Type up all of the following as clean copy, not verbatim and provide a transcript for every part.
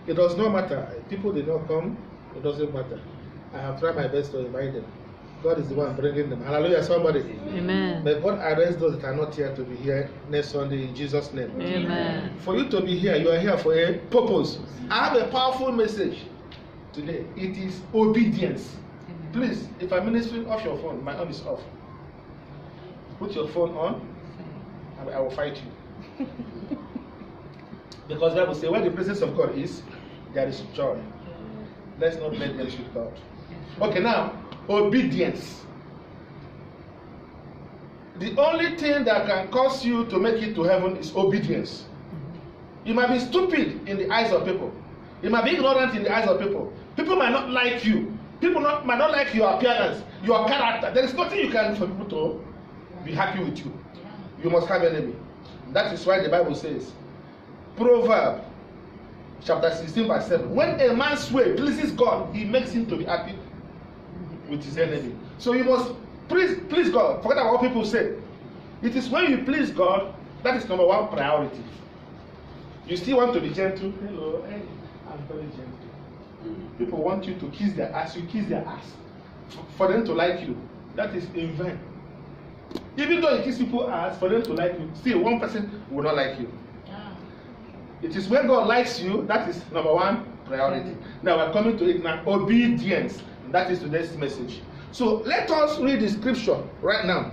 It does not matter. People did not come. It doesn't matter. I have tried my best to invite them. God is the one bringing them. Hallelujah, somebody. Amen. May God arrest those that are not here to be here next Sunday in Jesus' name. Amen. For you to be here, you are here for a purpose. I have a powerful message today. It is obedience. Please, if I'm ministering off your phone, my own is off. Put your phone on, and I will fight you. Because the Bible says, where the presence of God is, there is joy. Let's not let them speak God. Okay, now, obedience. The only thing that can cause you to make it to heaven is obedience. You might be stupid in the eyes of people. You might be ignorant in the eyes of people. People might not like you. People might not like your appearance, your character. There is nothing you can do for people to be happy with you. You must have an enemy. That is why the Bible says, Proverbs chapter 16 verse 7, when a man's way pleases God, he makes him to be happy with his enemy. So you must please God. Forget about what people say. It is when you please God, that is number one priority. You still want to be gentle. Hello, hey, I'm very gentle. People want you to kiss their ass. You kiss their ass for them to like you. That is in vain. Even though you kiss people's ass for them to like you, still one person will not like you. It is when God likes you, that is number one priority. Now we're coming to it now. Obedience. That is today's message. So let us read the scripture right now.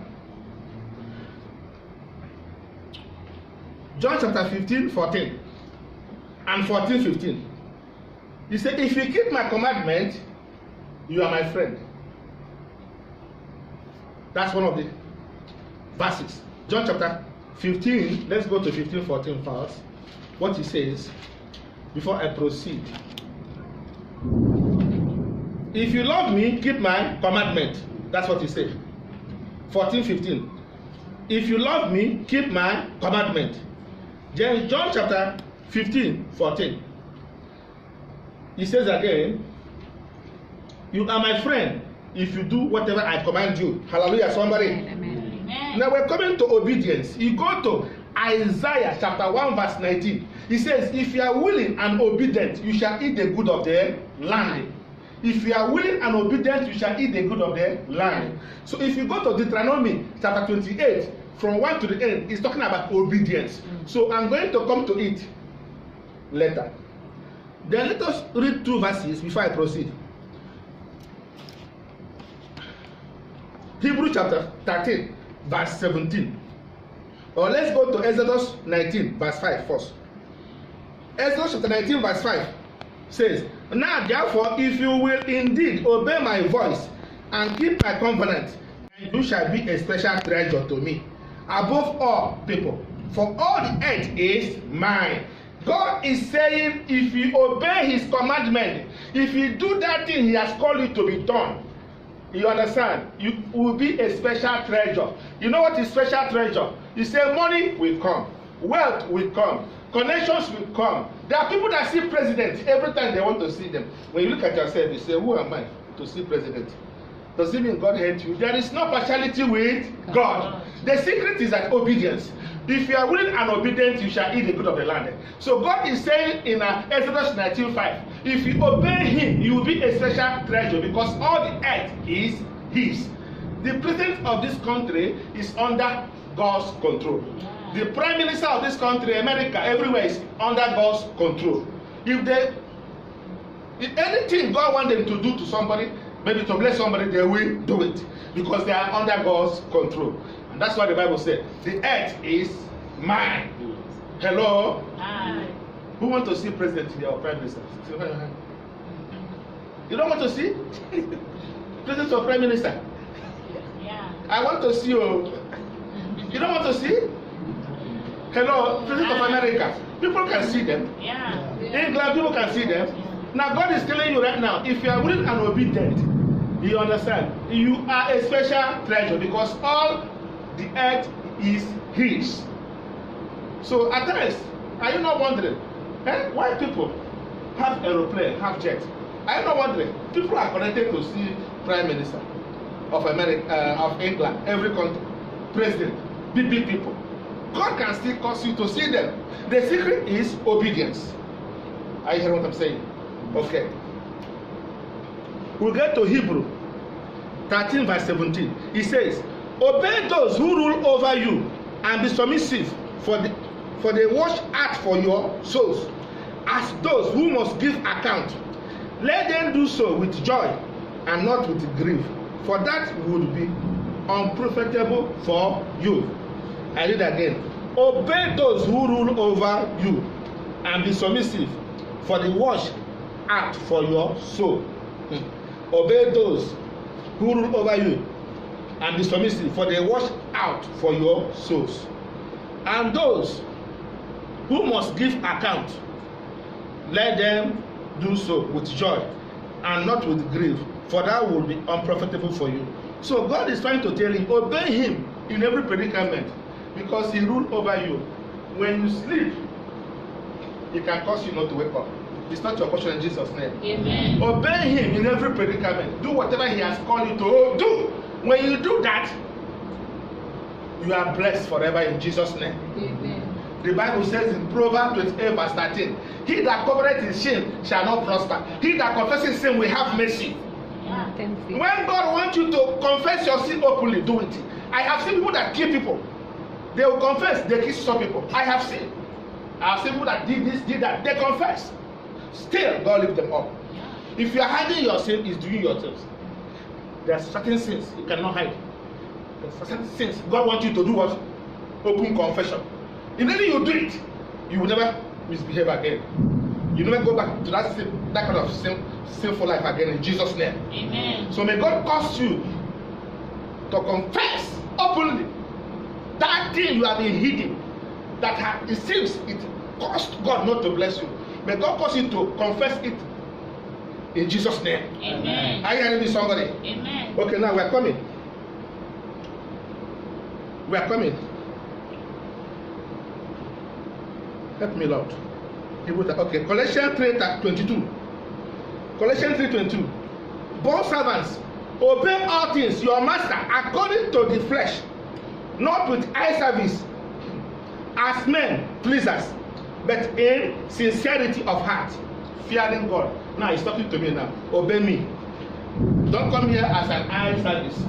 John chapter 15, 14 and 14, 15. He said, if you keep my commandment, you are my friend. That's one of the verses. John chapter 15, let's go to 15, 14 first. What he says, before I proceed. If you love me, keep my commandment. That's what he said. 14, 15. If you love me, keep my commandment. Then John chapter 15, 14. He says again, you are my friend if you do whatever I command you. Hallelujah, somebody. Amen. Now we're coming to obedience. You go to Isaiah chapter 1 verse 19. He says, if you are willing and obedient, you shall eat the good of the land. If you are willing and obedient, you shall eat the good of the land. So if you go to Deuteronomy chapter 28, from 1 to the end, it's talking about obedience. So I'm going to come to it later. Then let us read 2 verses before I proceed. Hebrew chapter 13, verse 17. Or let's go to Exodus 19, verse 5 first. Exodus chapter 19, verse 5 says, now therefore, if you will indeed obey my voice and keep my covenant, you shall be a special treasure to me above all people, for all the earth is mine. God is saying, if you obey his commandment, if you do that thing he has called you to be done, you understand, you will be a special treasure. You know what is special treasure? You say money will come, wealth will come, connections will come. There are people that see presidents every time they want to see them. When you look at yourself, you say, who am I to see president? Does it mean God hates you? There is no partiality with God. The secret is that obedience. If you are willing and obedient, you shall eat the good of the land. So God is saying in Exodus 19:5, if you obey him, you will be a special treasure because all the earth is his. The president of this country is under God's control. The prime minister of this country, America, everywhere is under God's control. If anything God wants them to do to somebody, maybe to bless somebody, they will do it because they are under God's control. And that's why the Bible said, the earth is mine. Hello? Hi. Who want to see president today or prime minister? You don't want to see? President or prime minister? Yeah. I want to see you. You don't want to see? Hello, President of America. People can see them. Yeah. England, people can see them. Now God is telling you right now, if you are willing and obedient, you understand, you are a special treasure because all the earth is his. So at times, are you not wondering, why people have aeroplane, have jet? Are you not wondering? People are connected to see Prime Minister of America, of England, every country, president, big people. God can still cause you to see them. The secret is obedience. Are you hearing what I'm saying? Okay. We'll get to Hebrew 13 verse 17. It says, obey those who rule over you and be submissive, for they watch out for your souls, as those who must give account. Let them do so with joy and not with grief, for that would be unprofitable for you. I read again. Obey those who rule over you and be submissive, for they watch out for your soul. Obey those who rule over you and be submissive, for they watch out for your souls. And those who must give account, let them do so with joy and not with grief, for that will be unprofitable for you. So God is trying to tell him, obey him in every predicament, because he rules over you. When you sleep, it can cause you not to wake up. It's not your portion in Jesus' name. Amen. Obey him in every predicament. Do whatever he has called you to do. When you do that, you are blessed forever in Jesus' name. Amen. The Bible says in Proverbs 28 verse 13, he that covereth his sin shall not prosper. He that confesses sin will have mercy. Yeah. When God wants you to confess your sin openly, do it. I have seen people that kill people. They will confess, they kill some people. I have seen people that did this, did that. They confess. Still, God lift them up. If you are hiding your sin, it's doing yourself. There are certain sins you cannot hide. There are certain sins God wants you to do what? Open confession. Immediately you do it, you will never misbehave again. You never go back to that kind of sinful life again in Jesus' name. Amen. So may God cause you to confess openly that thing you have been hidden, that it seems it cost God not to bless you. May God cause you to confess it in Jesus' name. Amen. Are you hearing me, somebody? Amen. Okay, now we are coming. We are coming. Help me, Lord. Okay, Colossians 3:22. Colossians 3:22. Bond servants, obey all things your master according to the flesh, not with eye service as men pleasers, but in sincerity of heart, fearing God. Now he's talking to me now. Obey me. Don't come here as an eye service.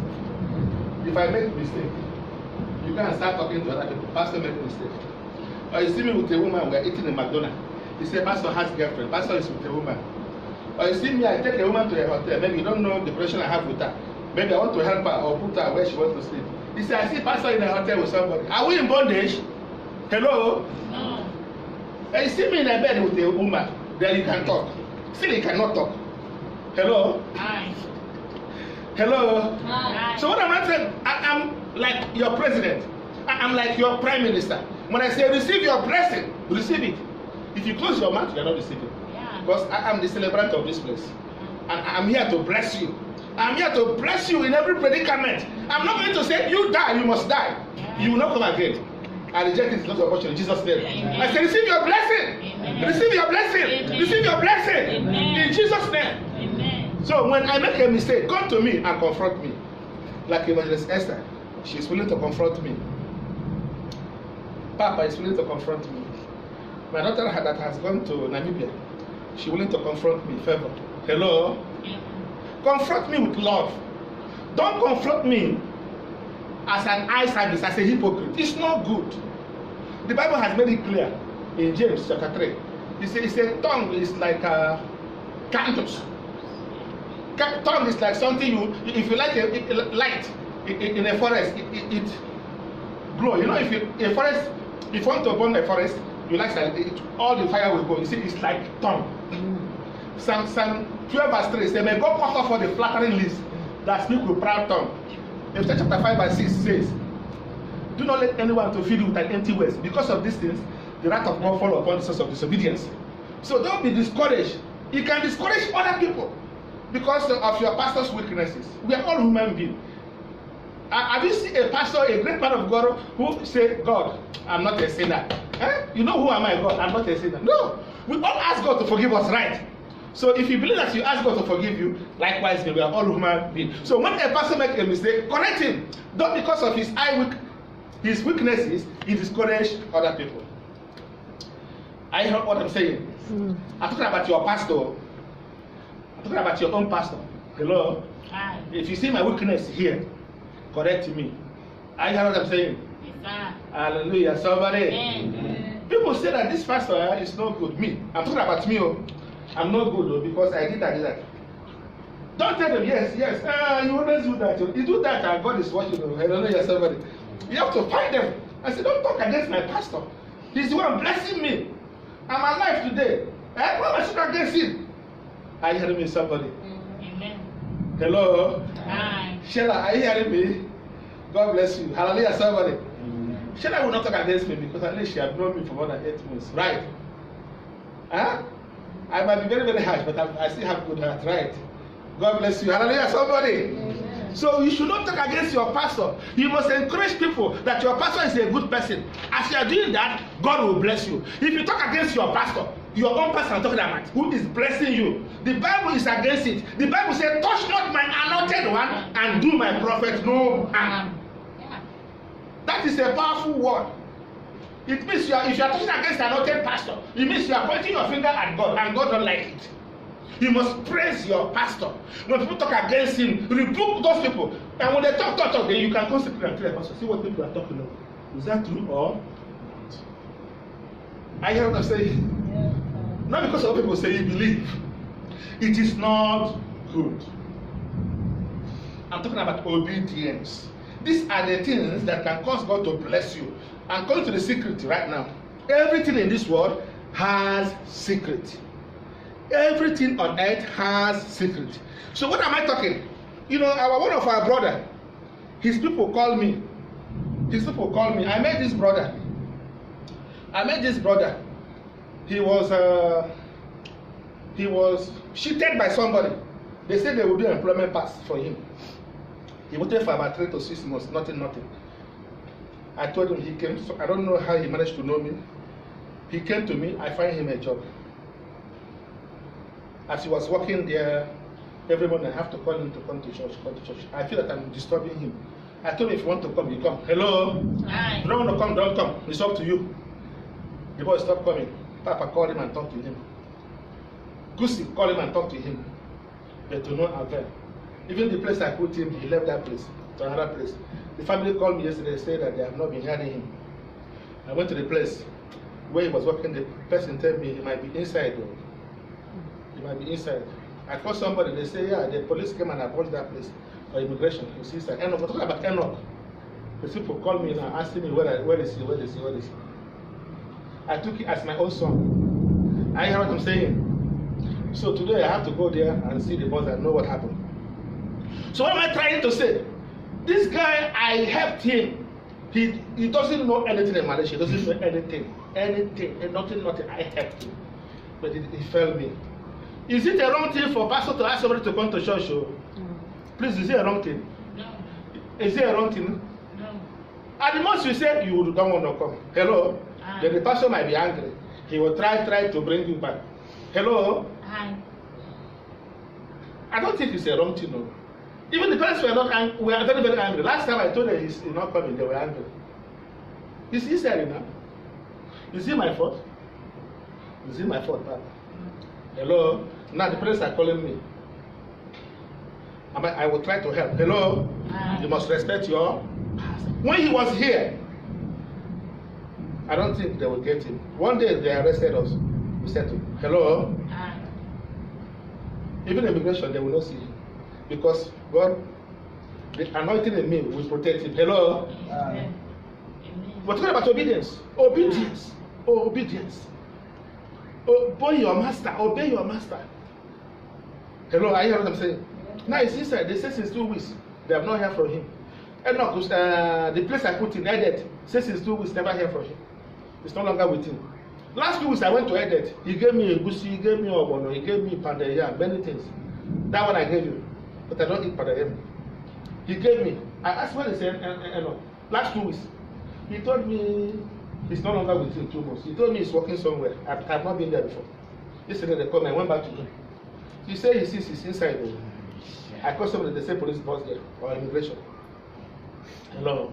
If I make a mistake, you can start talking to other people. Pastor made a mistake. Or you see me with a woman, we are eating in McDonald's. You say, Pastor has a girlfriend. Pastor is with a woman. Or you see me, I take a woman to a hotel. Maybe you don't know the relation I have with her. Maybe I want to help her or put her where she wants to sleep. You say, I see Pastor in a hotel with somebody. Are we in bondage? Hello? No. And you see me in a bed with a woman. Then you can talk. Still, you cannot talk. Hello? Aye. Hello? Aye. So what I'm saying, I'm like your president. I'm like your prime minister. When I say receive your blessing, receive it. If you close your mouth, you are not receiving. Yeah. Because I am the celebrant of this place. And I'm here to bless you. I'm here to bless you in every predicament. I'm not going to say, you die, you must die. You will not come again. I reject it, it's not your portion in Jesus' name. Amen. I say, receive your blessing. Amen. Receive your blessing. Amen. Receive your blessing. Amen. In Jesus' name. Amen. So when I make a mistake, come to me and confront me. Like Evangelist Esther, she is willing to confront me. Papa is willing to confront me. My daughter that has gone to Namibia, she's willing to confront me. Favor. Hello? Confront me with love. Don't confront me as an eye service, as a hypocrite. It's not good. The Bible has made it clear in James chapter 3. It says tongue is like candles. Tongue is like something if you like a light in a forest, it glow. You know, if you want to burn a forest, you like all the fire will go. You see, it's like tongue. Psalm 12 verse 3 says, may God cut off all the flattering lips that speak with proud tongue. Ephesians chapter 5 verse 6 says, do not let anyone to feed you with an empty waist. Because of these things, the wrath of God fall upon the sons of disobedience. So don't be discouraged. You can discourage other people because of your pastor's weaknesses. We are all human beings. Have you seen a pastor, a great man of God, who say, God, I'm not a sinner? You know who am I, God? I'm not a sinner. No. We all ask God to forgive us, right? So if you believe that you ask God to forgive you, likewise, we are all human beings. So when a pastor makes a mistake, correct him. Don't because of his weaknesses, he discourage other people. I heard what I'm saying. I'm talking about your pastor. I'm talking about your own pastor. Hello? Aye. If you see my weakness here, correct me. I hear what I'm saying. Yes, sir. Hallelujah. Somebody. Amen. People say that this pastor is not good. Me. I'm talking about me. Oh. I'm not good though, because I did that. Don't tell them, yes. You always do that. You do that and God is watching you. Hallelujah. Somebody. You have to fight them. I said, don't talk against my pastor. He's the one blessing me. I'm alive today. Why am I speaking against him? Are you hearing me, somebody? Amen. Hello? Aye. Sheila, are you hearing me? God bless you. Hallelujah, somebody. Sheila will not talk against me because at least she has known me for more than 8 months. Right? Huh? I might be very, very harsh, but I still have good heart. Right? God bless you. Hallelujah, somebody. So you should not talk against your pastor. You must encourage people that your pastor is a good person. As you are doing that, God will bless you. If you talk against your pastor, your own pastor I'm talking about, who is blessing you, the Bible is against it. The Bible says, touch not my anointed one and do my prophet no harm. That is a powerful word. It means if you are talking against an anointed pastor, it means you are pointing your finger at God and God don't like it. You must praise your pastor. When people talk against him, rebuke those people. And when they talk, then you can constantly and tell the pastor, see what people are talking about. Is that true or not? I hear what I'm saying. Not because of people say you believe. It is not good. I'm talking about obedience. These are the things that can cause God to bless you. I'm going to the secret right now. Everything in this world has secret. Everything on earth has secret. So what am I talking? You know, one of our brother, his people call me. I met this brother. He was cheated by somebody. They said they would do employment pass for him. He waited for about 3 to 6 months, nothing. I told him he came. So I don't know how he managed to know me. He came to me. I find him a job. As he was working there, every morning I have to call him to come to church. I feel that I'm disturbing him. I told him, if you want to come, you come. Hello? Aye. If you don't want to come, don't come. It's up to you. The boy stopped coming. Papa called him and talked to him. Gusi called him and talked to him. But to no avail. Even the place I put him, he left that place to another place. The family called me yesterday and said that they have not been hearing him. I went to the place where he was working. The person told me he might be inside. He might be inside. I called somebody. They say, yeah, the police came and approached that place for immigration. You see, inside. Enoch. We're talking about Enoch. The people called me now asking me where is he. I took it as my own son. I hear what I'm saying. So today I have to go there and see the boss and know what happened. So what am I trying to say? This guy, I helped him. He doesn't know anything in Malaysia. He doesn't know anything. Nothing. I helped him. But he failed me. Is it a wrong thing for pastor to ask somebody to come to church? Please, is it a wrong thing? No. Is it a wrong thing? No. At the most you say you don't want to come. Hello? Aye. Then the pastor might be angry. He will try to bring you back. Hello? Aye. I don't think it's a wrong thing. No. Even the parents were not angry. We are very, very angry. Last time I told them he's not coming, they were angry. Is he sad enough? Is it my fault? Is it my fault, Papa? Hello? Now the parents are calling me. I will try to help. Hello? You must respect your pastor. When he was here, I don't think they will get him. One day they arrested us. We said to him, hello? Even immigration, they will not see him. Because God, the anointing in me will protect him. Hello? Amen. We're talking about obedience. Obedience. Obey your master. Obey your master. Hello, I hear what I'm saying. Now it's inside. They say since 2 weeks they have not heard from him. And no, the place I put in Edet says since 2 weeks never hear from him. It's no longer with him. Last 2 weeks I went to Edet. He gave me a gusi, he gave me obono, he gave me pandaya, many things. That one I gave you, but I don't eat pandaya. He gave me. I asked when he said, no. Last 2 weeks, he told me he's no longer with him 2 months. He told me he's working somewhere. I've not been there before. Yesterday they called me. I went back to him. He said he sees he's inside. I called somebody, they say police boss there or immigration. Hello.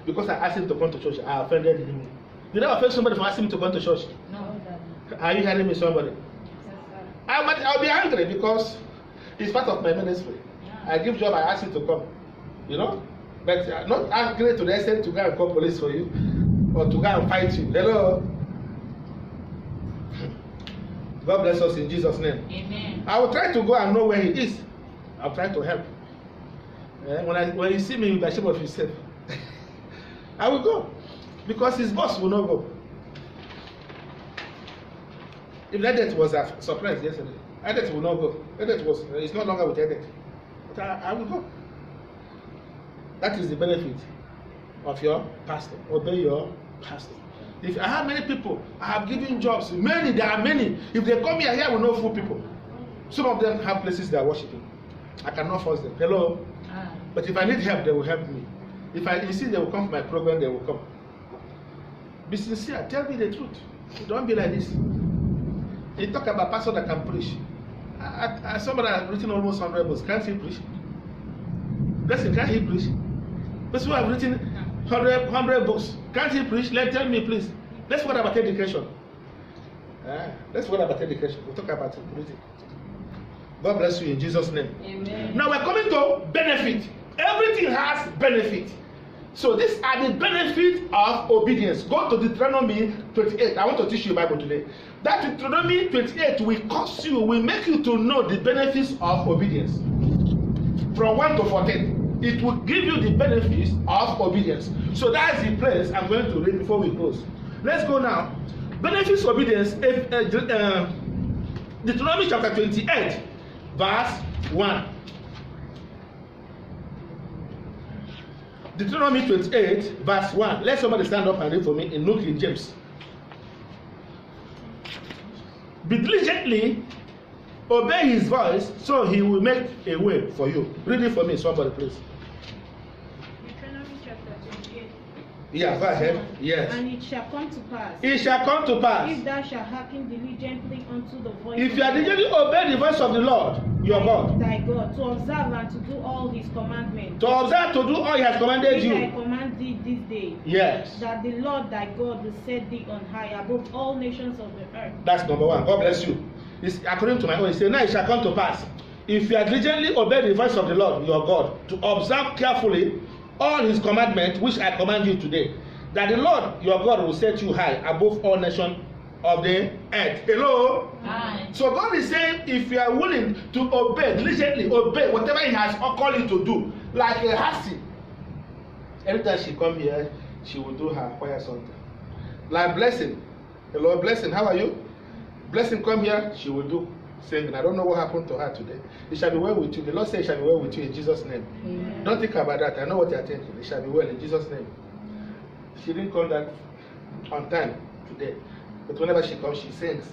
Because I asked him to come to church, I offended him. Did I offend somebody for asking him to come to church? No. Are you hearing me, somebody? I'll be angry because it's part of my ministry. I give job, I ask you to come. You know? But not angry to the extent to go and call police for you or to go and fight you. Hello? God bless us in Jesus' name. Amen. I will try to go and know where he is. I'll try to help. When you see me, you be ashamed of yourself. I will go. Because his boss will not go. If Edet was a surprise yesterday, Edet will not go. It's no longer with Edet. But I will go. That is the benefit of your pastor. Obey your pastor. If I have many people, I have given jobs. Many, there are many. If they come here will know few people. Some of them have places they are worshiping. I cannot force them. Hello? But if I need help, they will help me. If I insist they will come for my program, they will come. Be sincere. Tell me the truth. Don't be like this. You talk about pastor that can preach. Somebody has written almost 100 books. Can't he preach? Listen, can't he preach? Those who have written 100 books. Can't he preach? Tell me, please. Let's talk about education. Let's talk about education. We'll talk about it. God bless you in Jesus' name. Amen. Now we're coming to benefit. Everything has benefit. So these are the benefits of obedience. Go to Deuteronomy 28. I want to teach you Bible today. That Deuteronomy 28 will cause you, will make you to know the benefits of obedience. From 1 to 14. It will give you the benefits of obedience. So that's the place I'm going to read before we close. Let's go now. Benefits of obedience. Deuteronomy chapter 28, verse 1. Deuteronomy 28, verse 1. Let somebody stand up and read for me in New King James. Be diligently obey his voice, so he will make a way for you. Read it for me, somebody, please. Deuteronomy chapter 28. Yeah, go ahead. Yes. And it shall come to pass, It shall come to pass. if thou shalt hearken diligently unto the voice If of you are the Lord, diligently obey the voice of the Lord, your God, thy God, to observe and to do all his commandments, to observe to do all he has commanded which I you. command thee this day, Yes. that the Lord thy God will set thee on high above all nations of the earth. That's number one. God bless you. It's according to my own. He said, now it shall come to pass. If you are diligently obey the voice of the Lord, your God, to observe carefully all his commandments, which I command you today, that the Lord, your God, will set you high above all nations of the earth. Hello? Aye. So God is saying, if you are willing to obey, diligently obey whatever he has called you to do, like a Hasi. Every time she come here, she will do her choir something. Like Blessing. Hello, Blessing, how are you? Blessing, come here, she will do singing. I don't know what happened to her today. It shall be well with you. The Lord said it shall be well with you in Jesus' name. Amen. Don't think about that. I know what you are thinking. It shall be well in Jesus' name. She didn't come that on time today. But whenever she comes, she sings.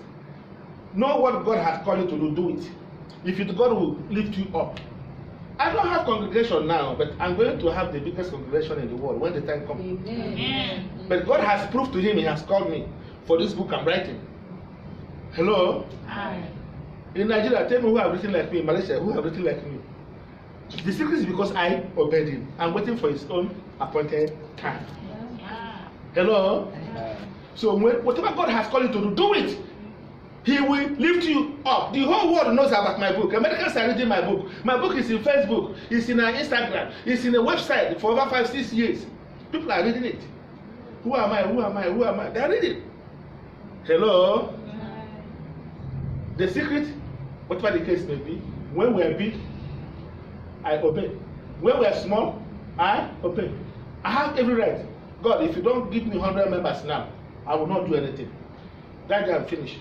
Know what God has called you to do, do it. If it, God will lift you up. I don't have congregation now, but I'm going to have the biggest congregation in the world when the time comes. Amen. But God has proved to him, he has called me for this book I'm writing. Hello? Aye. In Nigeria, tell me who have written like me. In Malaysia, who have written like me. The secret is because I obeyed him. I'm waiting for his own appointed time. Yeah. Hello? So whatever God has called you to do, do it. He will lift you up. The whole world knows about my book. Americans are reading my book. My book is in Facebook. It's in Instagram. It's in a website for over 5-6 years. People are reading it. Who am I? Who am I? Who am I? They are reading. Hello? The secret, whatever the case may be, when we are big, I obey. When we are small, I obey. I have every right. God, if you don't give me 100 members now, I will not do anything. That day I'm finished.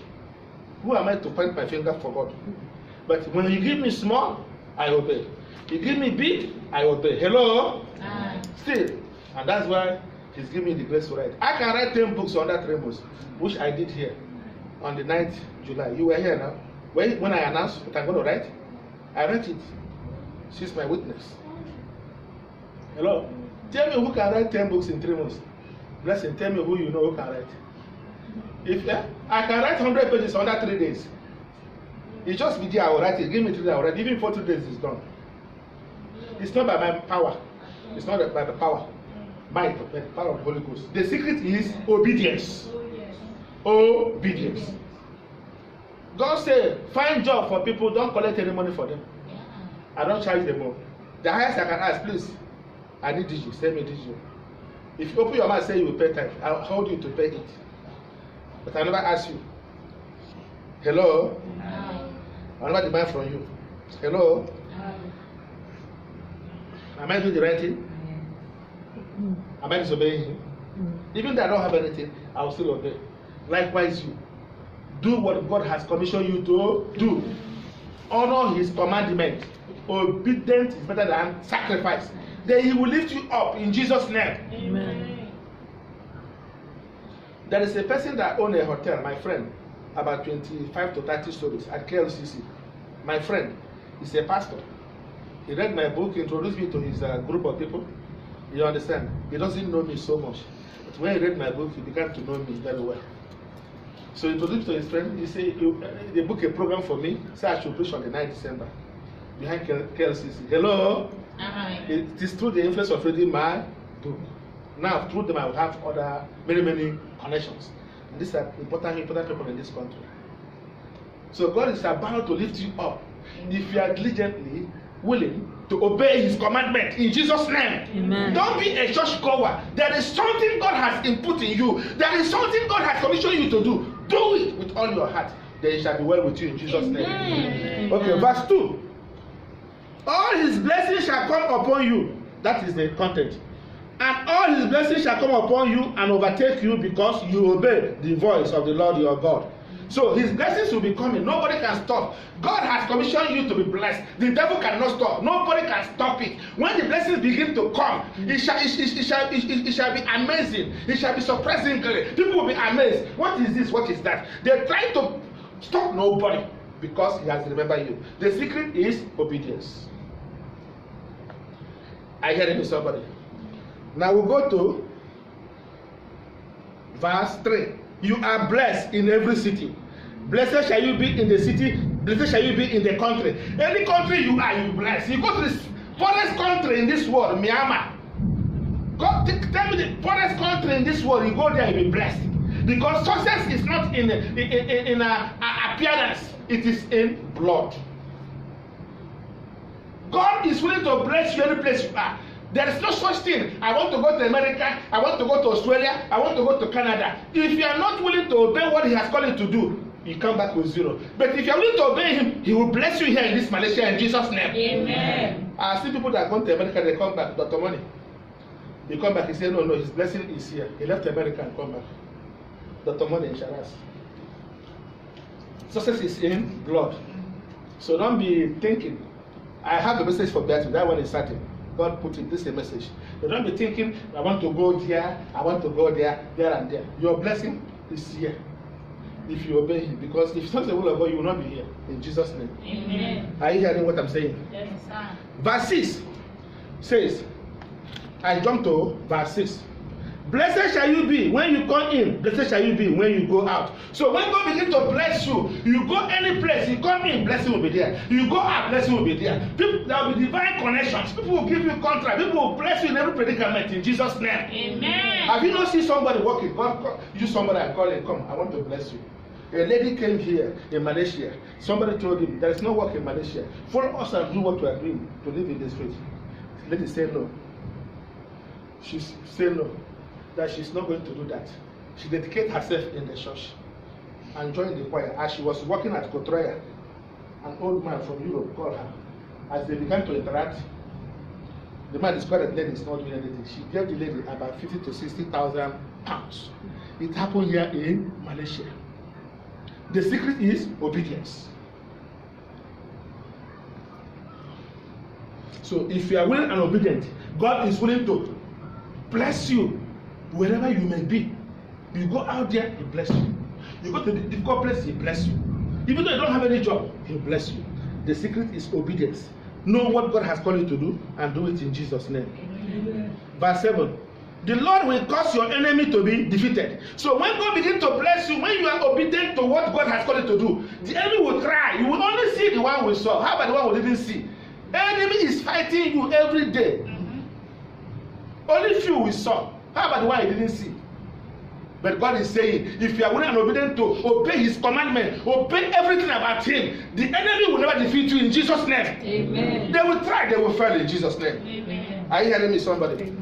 Who am I to point my finger for God? But when you give me small, I obey. You give me big, I obey. Hello? Aye. Still. And that's why he's giving me the grace to write. I can write 10 books on that rainbows, which I did here on the 9th July. You were here now. When I announced what I'm going to write, I wrote it. She's my witness. Hello? Tell me who can write 10 books in 3 months. Blessing, tell me who you know who can write. If I can write 100 pages under 3 days. It's just video, I will write it. Give me 3 days, I will write it. Even 4 days is done. It's not by my power. It's not by the power. By the power of the Holy Ghost. The secret is obedience. Obedience. God say, find job for people, don't collect any money for them. Yeah. I don't charge them more. The highest I can ask, please, I need DG, send me DG. If you open your mouth and say you will pay tithe, I'll hold you to pay it. But I never ask you. Hello? I never demand from you. Hello? Am I doing the right thing? Am I disobeying him? Even though I don't have anything, I will still obey. Likewise, you do what God has commissioned you to do. Honor his commandment. Obedience is better than sacrifice. Then he will lift you up in Jesus' name. Amen. There is a person that owns a hotel, my friend, about 25 to 30 stories at KLCC. My friend is a pastor. He read my book, introduced me to his group of people. You understand? He doesn't know me so much. But when he read my book, he began to know me very well. So he introduced me to his friend. He said, they booked a program for me. Said I should preach on the 9th December behind KLCC. Hello? It is through the influence of reading my book. Now, through them, I will have other many connections. And these are important people in this country. So God is about to lift you up if you are diligently willing to obey his commandment in Jesus' name. Amen. Don't be a church goer. There is something God has input in you. There is something God has commissioned you to do. Do it with all your heart. Then it shall be well with you in Jesus' name. Amen. Okay, verse 2. All his blessings shall come upon you. That is the content. And all his blessings shall come upon you and overtake you because you obey the voice of the Lord your God. So his blessings will be coming. Nobody can stop. God has commissioned you to be blessed. The devil cannot stop. Nobody can stop it. When the blessings begin to come, it shall be amazing. It shall be surprisingly. People will be amazed. What is this? What is that? They try to stop nobody because he has remembered you. The secret is obedience. I hear it with somebody. Now we go to verse 3. You are blessed in every city. Blessed shall you be in the city. Blessed shall you be in the country. Any country you are, you blessed. You go to the poorest country in this world, Myanmar. Tell me the poorest country in this world. You go there, you'll be blessed. Because success is not in appearance. It is in blood. God is willing to bless you any place you are. There is no such thing. I want to go to America. I want to go to Australia. I want to go to Canada. If you are not willing to obey what he has called you to do, you come back with zero. But if you are willing to obey him, he will bless you here in this Malaysia in Jesus' name. Amen. I see people that go to America, they come back. Dr. Money. He come back, he say, no, his blessing is here. He left America and come back. Dr. Money in Sharas. Success is in blood. So don't be thinking, I have a message for that. That one is certain. God put it, this is a message. You don't be thinking, I want to go there, I want to go there, there and there. Your blessing is here. If you obey him. Because if it's not the will of God, you will not be here. In Jesus' name. Amen. Are you hearing what I'm saying? Yes, sir. Verse 6 says, I jump to verse 6. Blessed shall you be when you come in, blessed shall you be when you go out. So when God begins to bless you, you go any place, you come in, blessing will be there. You go out, blessing will be there. People, there will be divine connections. People will give you contract. People will bless you in every predicament in Jesus' name. Amen. Have you not seen somebody working? God use somebody and call him, come, I want to bless you. A lady came here in Malaysia. Somebody told him, there is no work in Malaysia. Follow us and do what we are doing to live in this street. The lady said no. She said no. That she's not going to do that. She dedicated herself in the church and joined the choir. As she was working at Kotroya, an old man from Europe called her. As they began to interact, the man discovered the lady is not doing anything. She gave the lady about 50 to 60,000 pounds. It happened here in Malaysia. The secret is obedience. So if you are willing and obedient, God is willing to bless you wherever you may be. You go out there, he bless you. You go to the difficult place, he bless you. Even though you don't have any job, he'll bless you. The secret is obedience. Know what God has called you to do and do it in Jesus' name. Amen. Verse 7. The Lord will cause your enemy to be defeated. So when God begins to bless you, when you are obedient to what God has called you to do, the enemy will cry. You will only see the one we saw. How about the one we didn't see? Enemy is fighting you every day. Only few we saw. How about the one you didn't see? But God is saying, if you are willing and obedient to obey His commandment, obey everything about Him, the enemy will never defeat you in Jesus' name. Amen. They will try, they will fail in Jesus' name. Amen. Are you hearing me, somebody?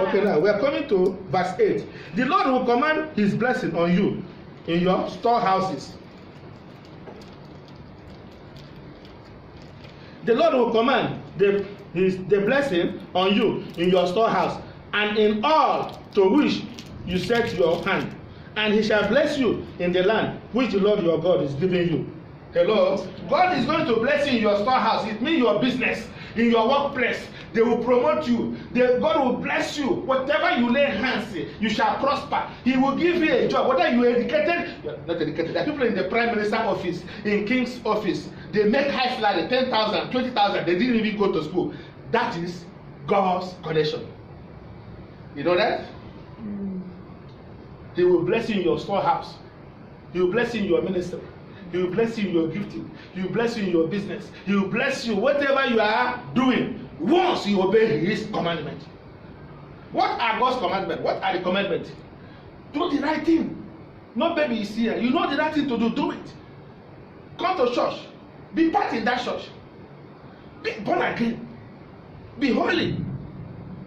Okay, now we are coming to verse 8. The Lord will command His blessing on you in your storehouses. The Lord will command the blessing on you in your storehouse and in all to which you set your hand. And He shall bless you in the land which the Lord your God is giving you. Hello? God is going to bless you in your storehouse. It means your business, in your workplace. They will promote you. God will bless you. Whatever you lay hands in, you shall prosper. He will give you a job. Whether you are educated, not educated. There are people in the Prime Minister office, in King's office. They make high salary, 10,000, 20,000. They didn't even go to school. That is God's connection. You know that? He will bless you in your storehouse. He will bless you in your ministry. He will bless you in your gifting. He will bless you in your business. He will bless you whatever you are doing once you obey His commandment. What are God's commandments? What are the commandments? Do the right thing. No baby is here. You know the right thing to do. Do it. Come to church. Be part in that church. Be born again. Be holy.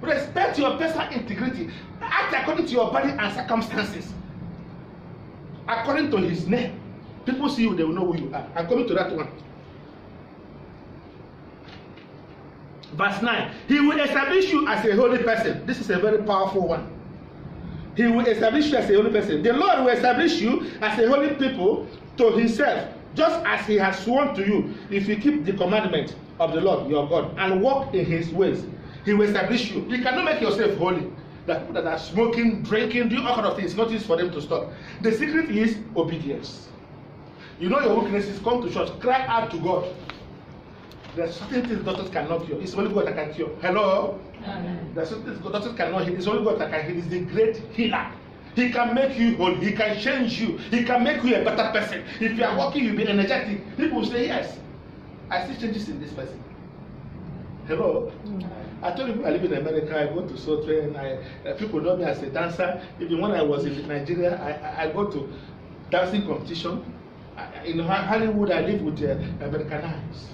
Respect your personal integrity. Act according to your body and circumstances. According to His name. People see you, they will know who you are. I'm coming to that one. Verse 9. He will establish you as a holy person. This is a very powerful one. He will establish you as a holy person. The Lord will establish you as a holy people to Himself, just as He has sworn to you, if you keep the commandment of the Lord your God and walk in His ways. He will establish you. You cannot make yourself holy. That people that are smoking, drinking, doing all kind of things, not easy for them to stop. The secret is obedience. You know your weaknesses, come to church, cry out to God. There are certain things doctors cannot cure. It's only God that can cure. Hello? Amen. There are certain things doctors cannot heal. It's only God that can heal. He's the great healer. He can make you whole. He can change you. He can make you a better person. If you are working, you'll be energetic. People will say, yes, I see changes in this person. Hello? I told you I live in America. I go to Sotre, and people know me as a dancer. Even when I was in Nigeria, I go to dancing competition. In Hollywood, I live with Americanized.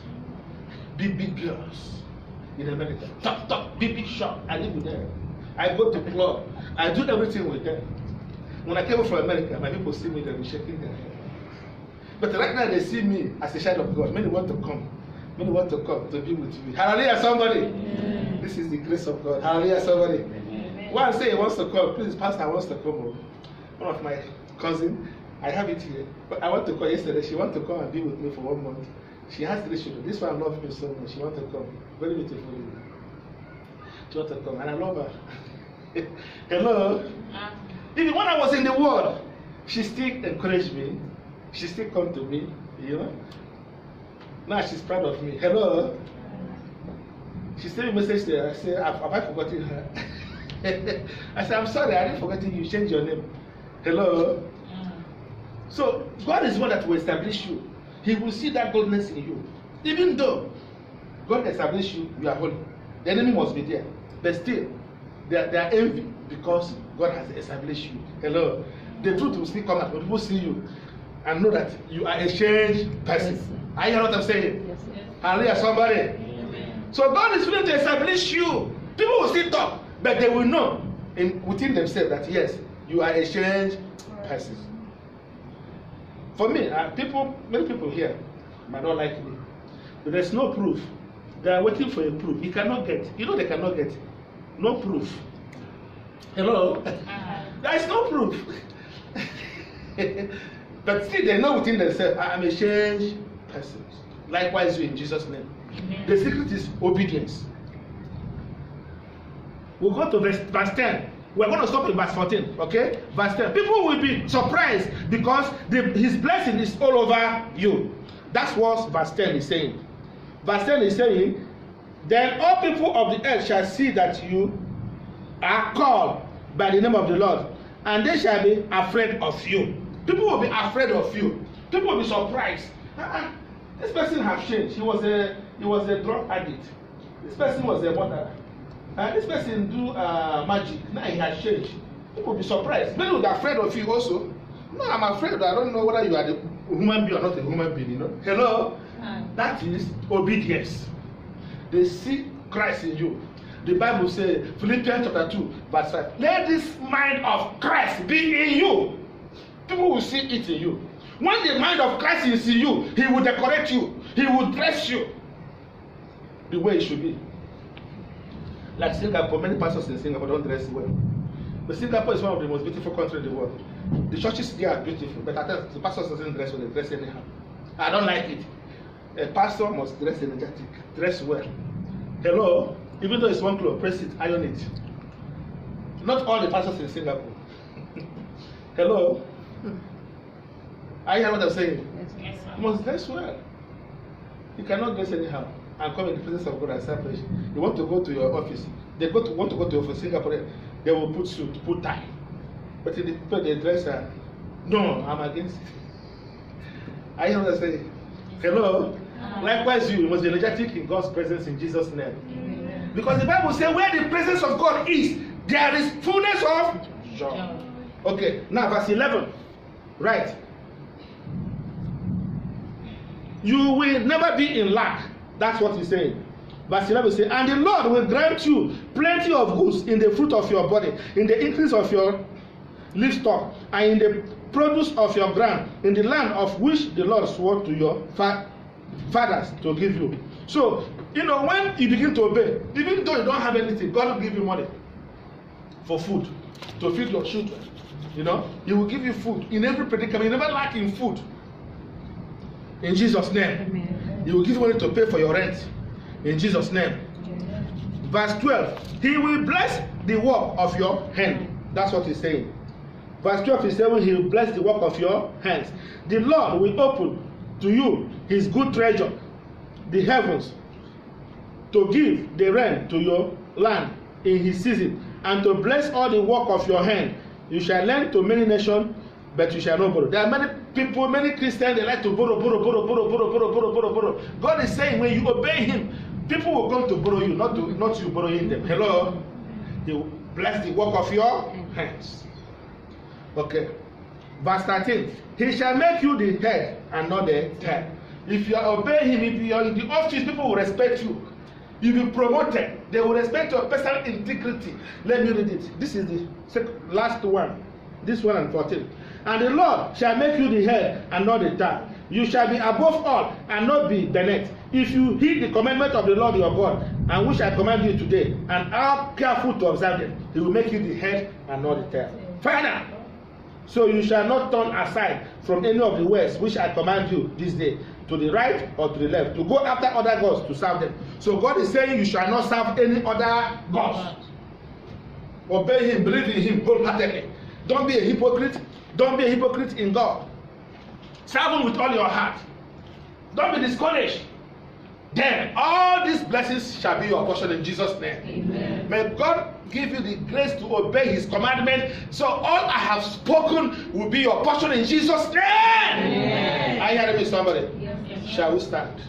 Big girls in America. Top, big shop. I live with them. I go to club. I do everything with them. When I came from America, my people see me, they'll be shaking their head. But right now, they see me as a child of God. Many want to come. Many want to come to be with me. Hallelujah, somebody. Amen. This is the grace of God. Hallelujah, somebody. Amen. One say he wants to come. Please, Pastor wants to come. One of my cousins, I have it here. But I want to call yesterday. She wants to come and be with me for 1 month. She has 3 children. This one loves me so much. She wants to come. Very beautiful. She wants to come. And I love her. Hello? Even when I was in the world, she still encouraged me. She still come to me. You know? Now she's proud of me. Hello? She sent me a message there. I said, have I forgotten her? I said, I'm sorry, I didn't forget you. Change your name. Hello? So, God is one that will establish you. He will see that goodness in you. Even though God established you, you are holy. The enemy must be there. But still, they are envy because God has established you. Hello? The truth will still come out when people see you and know that you are a changed person. Yes. Are you hearing what I'm saying? Yes. Hallelujah, somebody. Amen. So God is willing to establish you. People will still talk, but they will know within themselves that yes, you are a changed person. For me, many people here might not like me, but there's no proof. They are waiting for a proof. You cannot get. You know they cannot get. No proof. Hello? There is no proof. But still, they know within themselves, I am a changed person. Likewise, you in Jesus' name. Amen. The secret is obedience. We'll go to verse 10. We're going to stop in verse 14. Okay? Verse 10. People will be surprised because his blessing is all over you. That's what verse 10 is saying. Verse 10 is saying, then all people of the earth shall see that you are called by the name of the Lord, and they shall be afraid of you. People will be afraid of you. People will be surprised. This person has changed. He was a drug addict. This person was a murderer. This person do magic. Now he has changed. People will be surprised. Many will be afraid of you also. No, I'm afraid. I don't know whether you are the human being or not a human being, you know. Hello? That is obedience. They see Christ in you. The Bible says, Philippians chapter 2, verse 5, let this mind of Christ be in you. People will see it in you. When the mind of Christ is in you, he will decorate you. He will dress you the way it should be. Like Singapore, many pastors in Singapore don't dress well. But Singapore is one of the most beautiful countries in the world. The churches there are beautiful, but at times the pastors doesn't dress well, they dress anyhow. I don't like it. A pastor must dress energetic, dress well. Hello? Even though it's one clothes, press it, iron it. Not all the pastors in Singapore. Hello? I hear what I'm saying. Yes, You must dress well. You cannot dress anyhow and come in the presence of God and establish. You want to go to your office. They want to go to your office. Singapore, they will put suit, put tie. But in the people they dress, no, I'm against it. I hear what I'm saying. Hello? Likewise, you must be energetic in God's presence in Jesus' name. Amen. Because the Bible says, where the presence of God is, there is fullness of joy. Okay, now verse 11. Right. You will never be in lack. That's what he's saying. Verse 11 says, and the Lord will grant you plenty of goods in the fruit of your body, in the increase of your livestock, and in the produce of your ground, in the land of which the Lord swore to your fathers to give you. So, when you begin to obey, even though you don't have anything, God will give you money for food, to feed your children. He will give you food in every predicament. You never lack in food. In Jesus' name. Amen. He will give you money to pay for your rent. In Jesus' name. Verse 12. He will bless the work of your hand. That's what he's saying. Verse 12 is saying he will bless the work of your hands. The Lord will open to you his good treasure, the heavens, to give the rain to your land in his season, and to bless all the work of your hand. You shall lend to many nations, but you shall not borrow. There are many people, many Christians, they like to borrow. God is saying when you obey him, people will come to borrow you, not you borrowing them. Hello? He will bless the work of your hands. Okay. Verse 13. He shall make you the head and not the tail. If you obey him, if you are in the office, people will respect you. You will be promoted. They will respect your personal integrity. Let me read it. This is the last one. This one and 14. And the Lord shall make you the head and not the tail. You shall be above all and not be beneath. If you heed the commandment of the Lord your God, and which I command you today, and are careful to observe them, he will make you the head and not the tail. Father, so you shall not turn aside from any of the ways which I command you this day, to the right or to the left, to go after other gods to serve them. So God is saying you shall not serve any other gods. Obey him, believe in him wholeheartedly. Don't be a hypocrite. Don't be a hypocrite in God. Serve him with all your heart. Don't be discouraged. Then all these blessings shall be your portion in Jesus' name. Amen. May God give you the grace to obey his commandment. So all I have spoken will be your portion in Jesus' name. Amen. Are you hearing me, somebody? Yes. Shall we stand?